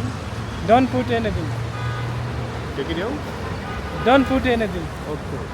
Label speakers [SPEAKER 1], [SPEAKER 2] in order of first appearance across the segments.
[SPEAKER 1] anything?
[SPEAKER 2] Don't put anything.
[SPEAKER 1] Take it out?
[SPEAKER 2] Don't put anything.
[SPEAKER 1] Okay.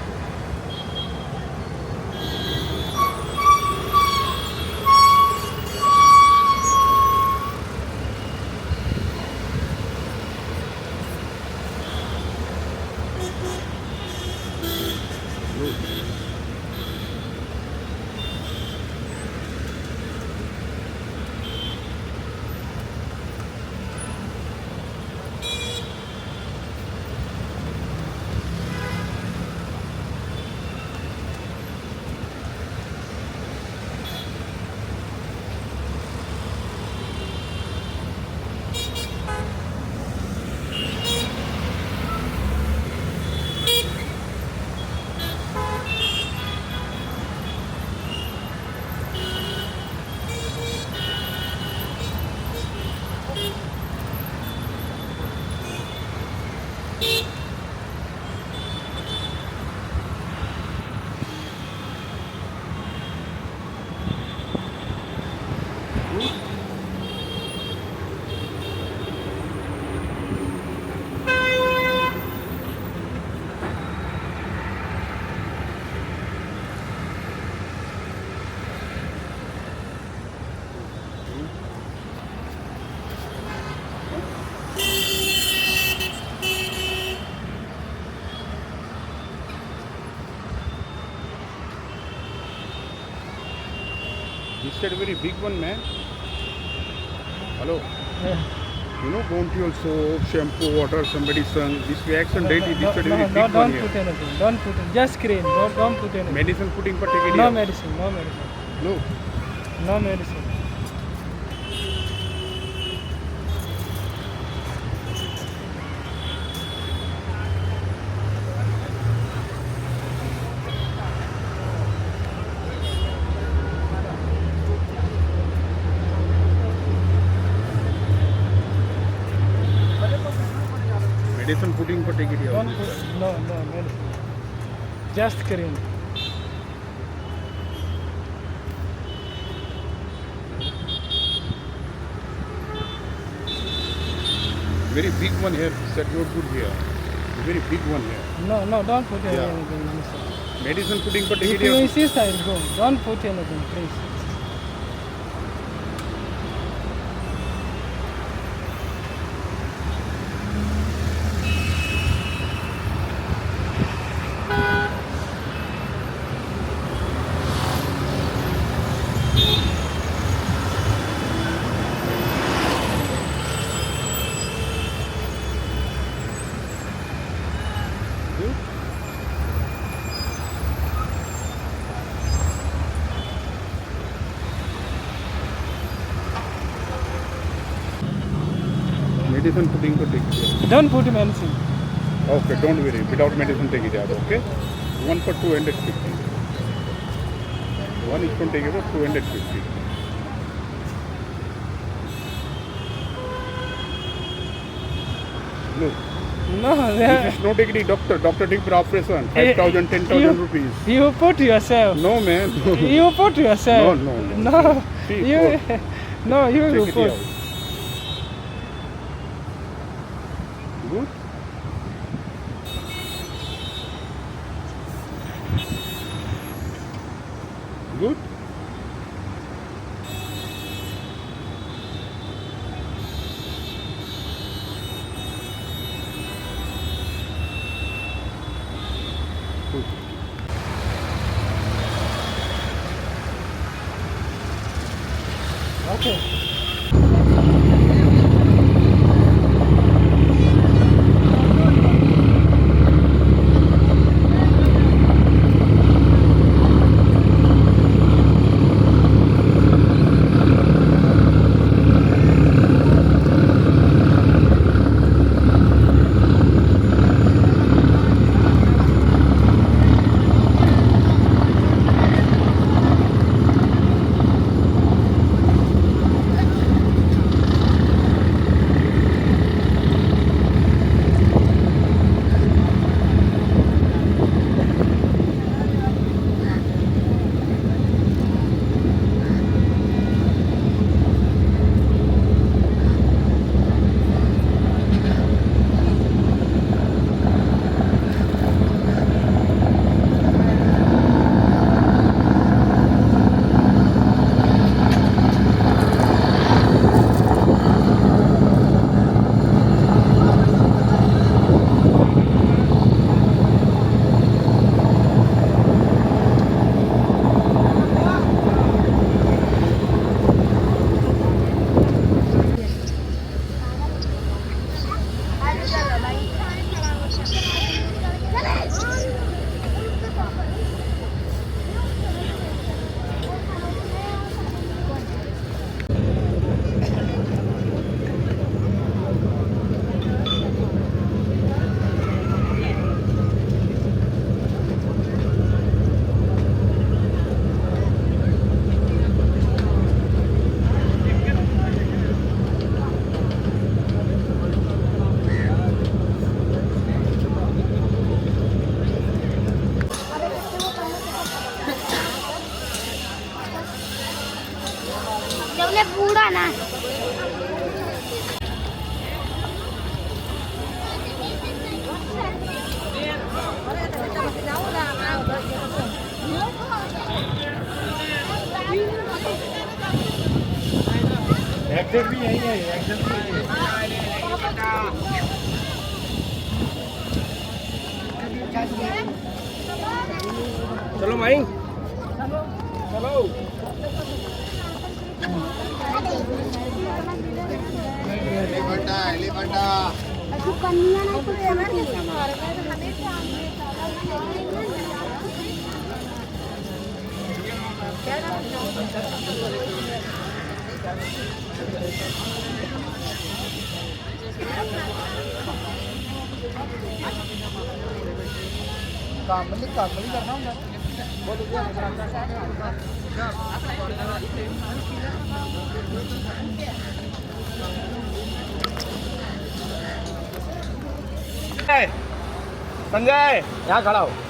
[SPEAKER 1] This is a very big one, man. Hello.
[SPEAKER 2] Yeah.
[SPEAKER 1] You know, Bounty soap, shampoo, water, somebody sung. This reaction date is this very big
[SPEAKER 2] don't
[SPEAKER 1] one
[SPEAKER 2] put
[SPEAKER 1] here.
[SPEAKER 2] anything. Don't put it. Just screen. Don't put anything.
[SPEAKER 1] Medicine putting for take it
[SPEAKER 2] No
[SPEAKER 1] out.
[SPEAKER 2] medicine. No medicine.
[SPEAKER 1] No.
[SPEAKER 2] No medicine.
[SPEAKER 1] Medicine putting for take it out.
[SPEAKER 2] Don't put. No medicine. Just screen.
[SPEAKER 1] Very big one here. Set your good here. Very big one here.
[SPEAKER 2] No, don't put
[SPEAKER 1] Yeah.
[SPEAKER 2] anything inside.
[SPEAKER 1] Medicine putting for take
[SPEAKER 2] If
[SPEAKER 1] it
[SPEAKER 2] you
[SPEAKER 1] out.
[SPEAKER 2] insist, I'll go. Don't put anything, please.
[SPEAKER 1] Good. Medicine putting for take it out.
[SPEAKER 2] Don't put medicine.
[SPEAKER 1] Okay, don't worry. Without medicine, take it out. Okay. One for 250. One is going to take it out 250. Look,
[SPEAKER 2] No,
[SPEAKER 1] this is not a doctor. Doctor take for operation. 5,000, 10,000 rupees.
[SPEAKER 2] You put yourself.
[SPEAKER 1] No, man.
[SPEAKER 2] You put yourself.
[SPEAKER 1] No.
[SPEAKER 2] No.
[SPEAKER 1] See,
[SPEAKER 2] You. No, you
[SPEAKER 1] Take it
[SPEAKER 2] put.
[SPEAKER 1] out. Good. Good. Good.
[SPEAKER 2] Okay.
[SPEAKER 3] चलो माई चलो
[SPEAKER 4] कन्या नाही कुठे येणार नाही.
[SPEAKER 3] कामली करना होगा संजय यहाँ खड़ा हो